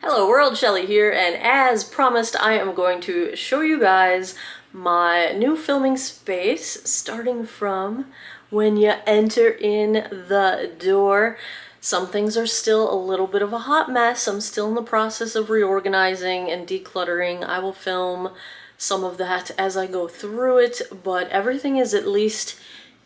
Hello world, Shelly here, and as promised I am going to show you guys my new filming space starting from when you enter in the door. Some things are still a little bit of a hot mess. I'm still in the process of reorganizing and decluttering. I will film some of that as I go through it, but everything is at least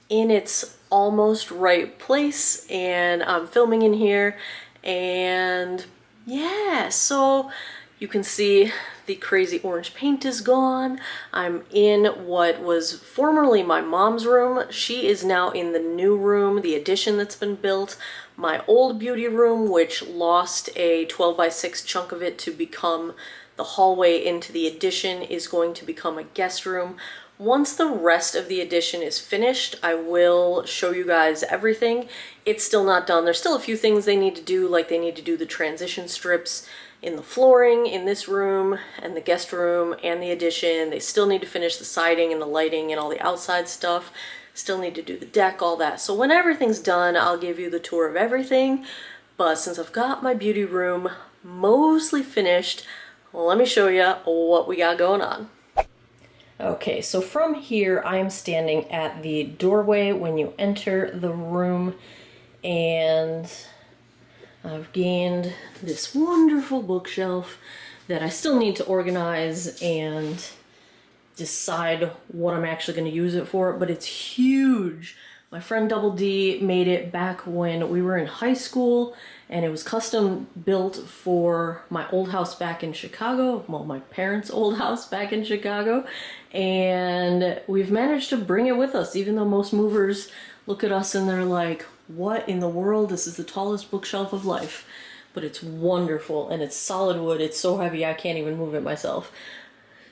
in its almost right place, and I'm filming in here. And yeah, so you can see the crazy orange paint is gone. I'm in what was formerly my mom's room. She is now in the new room, the addition that's been built. My old beauty room, which lost a 12x6 chunk of it to become the hallway into the addition, is going to become a guest room. Once the rest of the addition is finished, I will show you guys everything. It's still not done. There's still a few things they need to do, like they need to do the transition strips in the flooring in this room and the guest room and the addition. They still need to finish the siding and the lighting and all the outside stuff. Still need to do the deck, all that. So when everything's done, I'll give you the tour of everything. But since I've got my beauty room mostly finished, let me show you what we got going on. Okay, so from here I am standing at the doorway when you enter the room, and I've gained this wonderful bookshelf that I still need to organize and decide what I'm actually going to use it for, but it's huge. My friend Double D made it back when we were in high school, and it was custom built for my old house back in Chicago, well, my parents' old house back in Chicago, and we've managed to bring it with us, even though most movers look at us and they're like, what in the world? This is the tallest bookshelf of life. But it's wonderful, and it's solid wood. It's so heavy I can't even move it myself.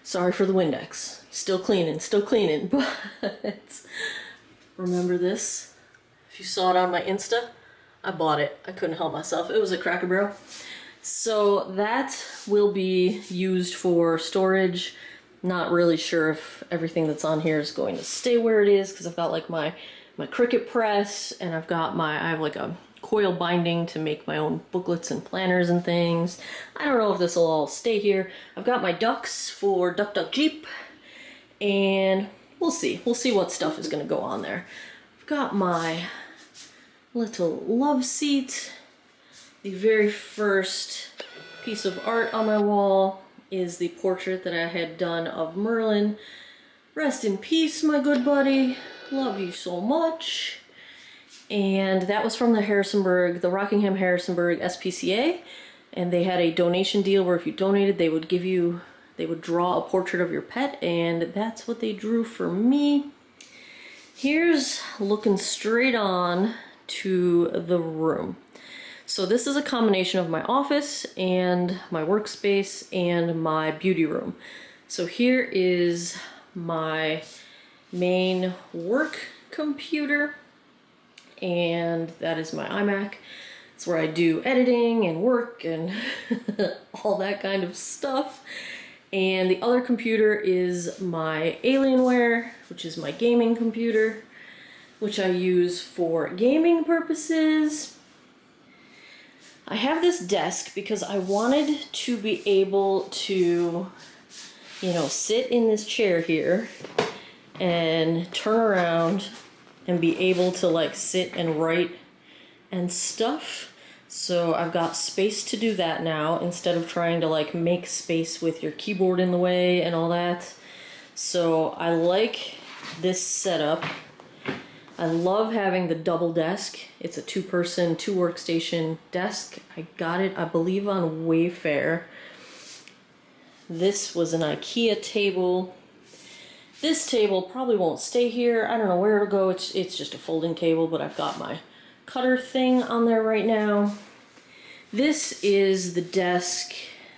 Sorry for the Windex. Still cleaning, but remember this? If you saw it on my Insta, I bought it. I couldn't help myself. It was at Cracker Barrel. So that will be used for storage. Not really sure if everything that's on here is going to stay where it is, because I've got like my Cricut press, and I have like a coil binding to make my own booklets and planners and things. I don't know if this will all stay here. I've got my ducks for Duck Duck Jeep, and we'll see. We'll see what stuff is going to go on there. I've got my little love seat. The very first piece of art on my wall is the portrait that I had done of Merlin. Rest in peace, my good buddy. Love you so much. And that was from the Rockingham Harrisonburg SPCA, and they had a donation deal where if you donated, they would draw a portrait of your pet, and that's what they drew for me. Here's looking straight on to the room. So this is a combination of my office and my workspace and my beauty room. So here is my main work computer, and that is my iMac. It's where I do editing and work and all that kind of stuff. And the other computer is my Alienware, which is my gaming computer, which I use for gaming purposes. I have this desk because I wanted to be able to, sit in this chair here and turn around and be able to like sit and write and stuff. So I've got space to do that now instead of trying to like make space with your keyboard in the way and all that. So I like this setup. I love having the double desk. It's a two-person, two-workstation desk. I got it, I believe, on Wayfair. This was an IKEA table. This table probably won't stay here. I don't know where it'll go. It's just a folding table, but I've got my cutter thing on there right now. This is the desk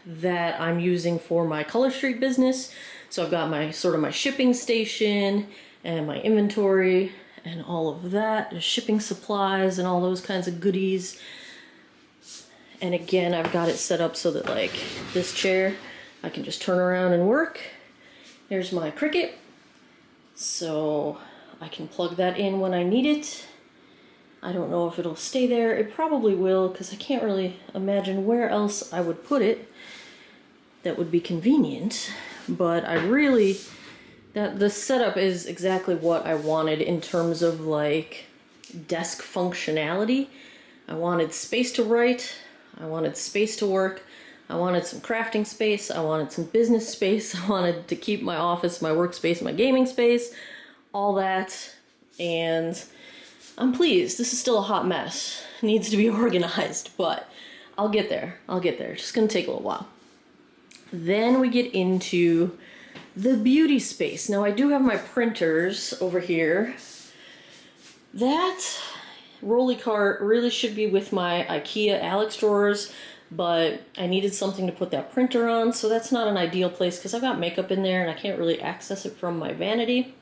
that I'm using for my Color Street business. So I've got my shipping station and my inventory and all of that, shipping supplies and all those kinds of goodies. And again, I've got it set up so that like this chair, I can just turn around and work. There's my Cricut, so I can plug that in when I need it. I don't know if it'll stay there. It probably will, because I can't really imagine where else I would put it that would be convenient. But I really, the setup is exactly what I wanted in terms of like desk functionality. I wanted space to write, I wanted space to work, I wanted some crafting space, I wanted some business space, I wanted to keep my office, my workspace, my gaming space, all that, and I'm pleased. This is still a hot mess. It needs to be organized, but I'll get there. I'll get there. It's just gonna take a little while. Then we get into the beauty space. Now I do have my printers over here. That rolly cart really should be with my IKEA Alex drawers, but I needed something to put that printer on, so that's not an ideal place because I've got makeup in there and I can't really access it from my vanity.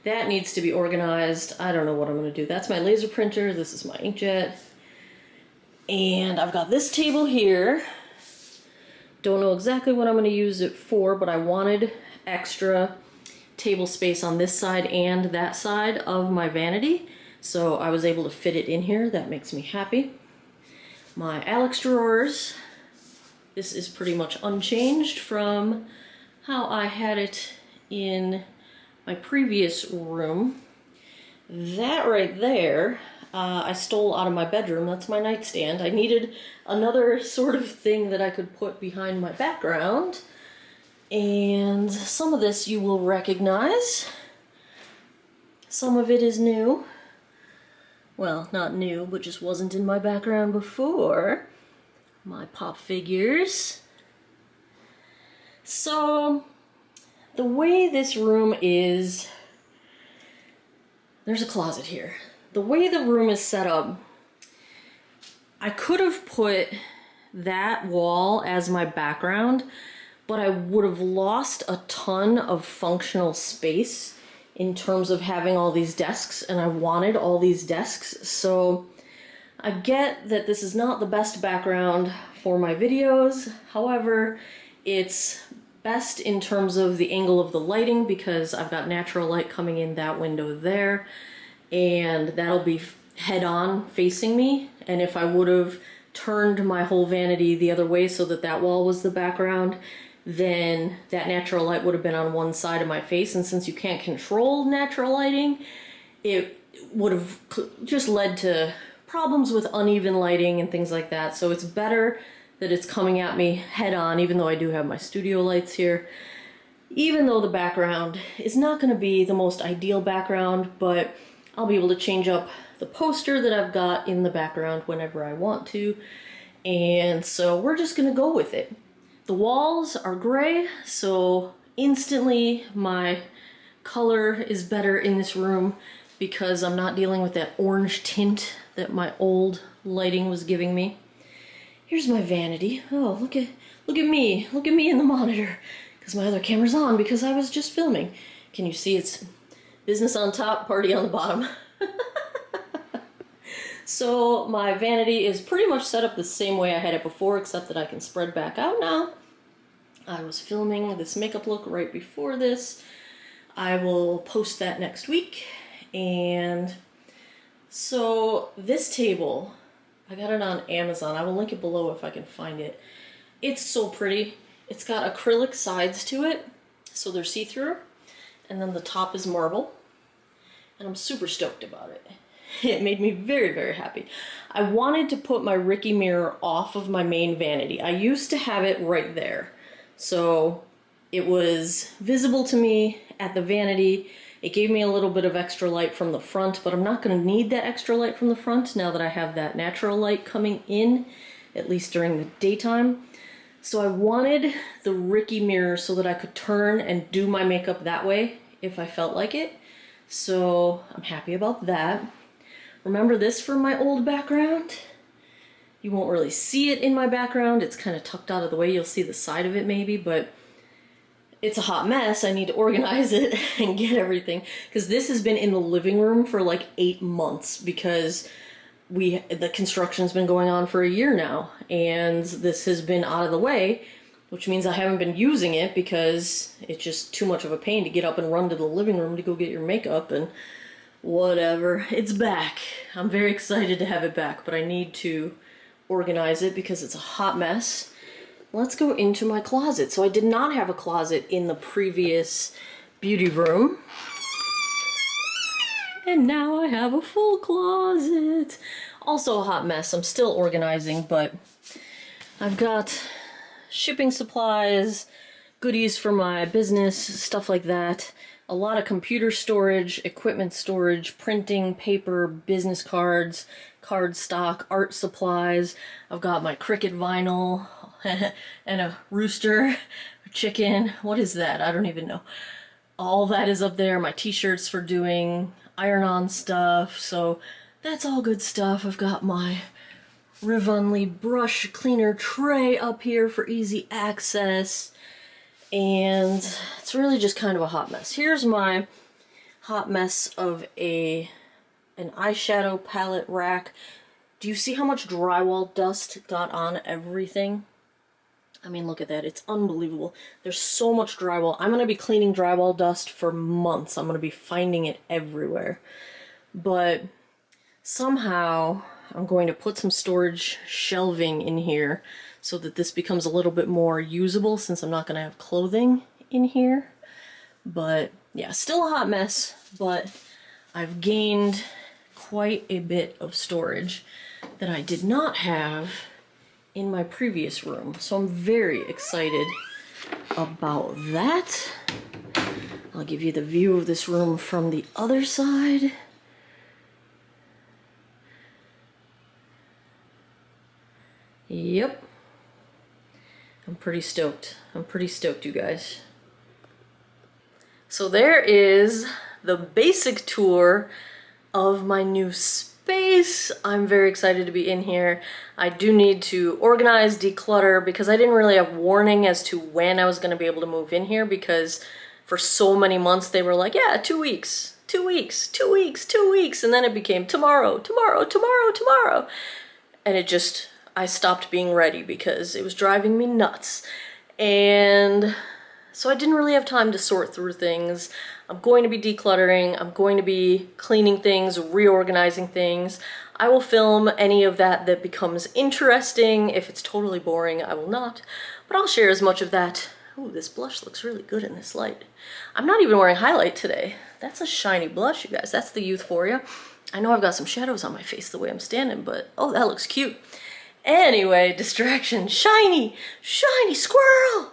That needs to be organized. I don't know what I'm going to do. That's my laser printer. This is my inkjet. And I've got this table here. Don't know exactly what I'm going to use it for, but I wanted extra table space on this side and that side of my vanity. So I was able to fit it in here. That makes me happy. My Alex drawers. This is pretty much unchanged from how I had it in my previous room. That right there, I stole out of my bedroom. That's my nightstand. I needed another sort of thing that I could put behind my background. And some of this you will recognize. Some of it is new. Well, not new, but just wasn't in my background before. My pop figures. So, the way this room is, there's a closet here. The way the room is set up, I could have put that wall as my background, but I would have lost a ton of functional space in terms of having all these desks, and I wanted all these desks. So I get that this is not the best background for my videos. However, it's best in terms of the angle of the lighting because I've got natural light coming in that window there, and that'll be head on facing me. And if I would have turned my whole vanity the other way so that that wall was the background, then that natural light would have been on one side of my face, and since you can't control natural lighting, it would have just led to problems with uneven lighting and things like that. So it's better that it's coming at me head on, even though I do have my studio lights here. Even though the background is not going to be the most ideal background, but I'll be able to change up the poster that I've got in the background whenever I want to. And so we're just going to go with it. The walls are gray, so instantly my color is better in this room because I'm not dealing with that orange tint that my old lighting was giving me. Here's my vanity. Oh, look at me. Look at me in the monitor because my other camera's on because I was just filming. Can you see it's business on top, party on the bottom? So my vanity is pretty much set up the same way I had it before, except that I can spread back out now. I was filming this makeup look right before this. I will post that next week. And so this table, I got it on Amazon. I will link it below if I can find it. It's so pretty. It's got acrylic sides to it, so they're see-through. And then the top is marble. And I'm super stoked about it. It made me very, very happy. I wanted to put my Ricky mirror off of my main vanity. I used to have it right there. So it was visible to me at the vanity. It gave me a little bit of extra light from the front, but I'm not going to need that extra light from the front now that I have that natural light coming in, at least during the daytime. So I wanted the Ricky mirror so that I could turn and do my makeup that way if I felt like it. So I'm happy about that. Remember this from my old background? You won't really see it in my background. It's kind of tucked out of the way. You'll see the side of it maybe, but it's a hot mess. I need to organize it and get everything. Because this has been in the living room for like 8 months because the construction's been going on for a year now. And this has been out of the way, which means I haven't been using it because it's just too much of a pain to get up and run to the living room to go get your makeup and Whatever, it's back. I'm very excited to have it back, but I need to organize it because it's a hot mess. Let's go into my closet. So I did not have a closet in the previous beauty room. And now I have a full closet. Also a hot mess. I'm still organizing, but I've got shipping supplies, goodies for my business, stuff like that. A lot of computer storage, equipment storage, printing, paper, business cards, card stock, art supplies. I've got my Cricut vinyl and a rooster, a chicken. What is that? I don't even know. All that is up there. My t-shirts for doing iron-on stuff. So that's all good stuff. I've got my Rivonly brush cleaner tray up here for easy access. And it's really just kind of a hot mess. Here's my hot mess of an eyeshadow palette rack. Do you see how much drywall dust got on everything? I mean, look at that. It's unbelievable. There's so much drywall. I'm going to be cleaning drywall dust for months. I'm going to be finding it everywhere. But somehow I'm going to put some storage shelving in here so that this becomes a little bit more usable since I'm not going to have clothing in here. But yeah, still a hot mess, but I've gained quite a bit of storage that I did not have in my previous room. So I'm very excited about that. I'll give you the view of this room from the other side. Yep. I'm pretty stoked. I'm pretty stoked, you guys. So there is the basic tour of my new space. I'm very excited to be in here. I do need to organize, declutter, because I didn't really have warning as to when I was going to be able to move in here, because for so many months they were like, yeah, 2 weeks, 2 weeks, 2 weeks, 2 weeks, and then it became tomorrow, tomorrow, tomorrow, tomorrow. And it just, I stopped being ready because it was driving me nuts. And so I didn't really have time to sort through things. I'm going to be decluttering, I'm going to be cleaning things, reorganizing things. I will film any of that that becomes interesting. If it's totally boring, I will not. But I'll share as much of that. Ooh, this blush looks really good in this light. I'm not even wearing highlight today. That's a shiny blush, you guys. That's the Youthforia. I know I've got some shadows on my face the way I'm standing, but oh, that looks cute. Anyway, distraction. Shiny! Shiny squirrel!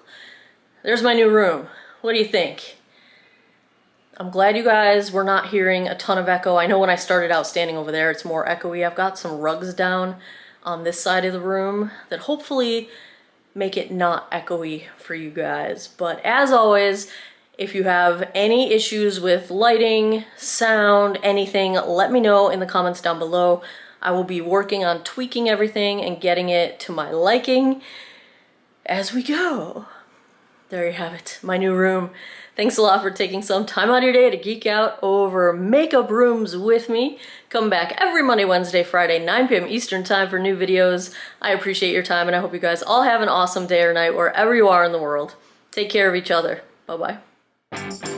There's my new room. What do you think? I'm glad you guys were not hearing a ton of echo. I know when I started out standing over there, it's more echoey. I've got some rugs down on this side of the room that hopefully make it not echoey for you guys. But as always, if you have any issues with lighting, sound, anything, let me know in the comments down below. I will be working on tweaking everything and getting it to my liking as we go. There you have it, my new room. Thanks a lot for taking some time out of your day to geek out over makeup rooms with me. Come back every Monday, Wednesday, Friday, 9 p.m. Eastern time for new videos. I appreciate your time and I hope you guys all have an awesome day or night wherever you are in the world. Take care of each other. Bye-bye.